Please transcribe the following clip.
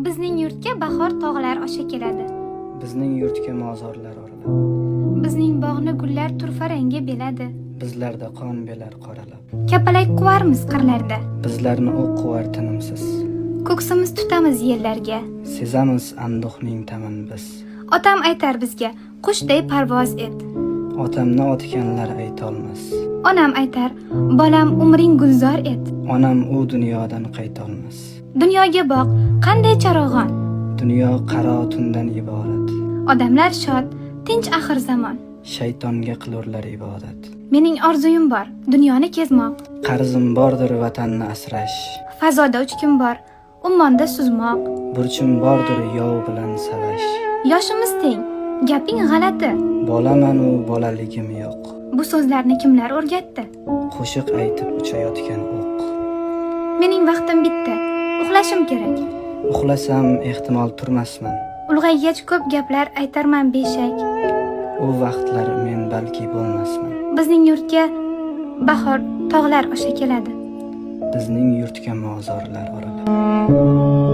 Bizning yurtga bahor tog'lar osha keladi. Bizning yurtga mozorlar oralab, Bizning bog'ni gullar turfa rangga beladi. bizlarda qon belar qoralab. Kapalak quvarmiz qirlarda. Bizlarni o'q quvar tinimsiz, Ko'ksimiz tutamiz yerlarga. sezamiz anduhning ta'min biz. Otam aytar bizga, qushday parvoz et. Otamni otganlar aytolmas. Onam aytar, bolam umring gulzor et. Onam u dunyodan qaytolmas. Dunyoga boq, qanday charog'on. Dunyo qaro tundan iborat. Odamlar shod, tinch axir zamon. Shaytonga qilurlar ibodat. Mening orzuyim bor, dunyoni kezmoq. Qarzim bordir vatanni asrash. Fazoda uchkim bor, ummonda suzmoq. Burchim bordir yov bilan savash. Yoshimiz teng, gaping g'alati. Bolaman u bolaligim yo'q. Bu so'zlarni kimlar o'rgatdi? Qo'shiq aytib uchayotgan o'q. Mening vaqtim bitdi, uxlashim kerak. Uxlasam ehtimol turmasman. Ulg'aygach ko'p gaplar aytarman beshak. U vaqtlar men balki bo'lmasman. Bizning yurtga bahor tog'lar osha keladi. Bizning yurtga mozorlar oralab.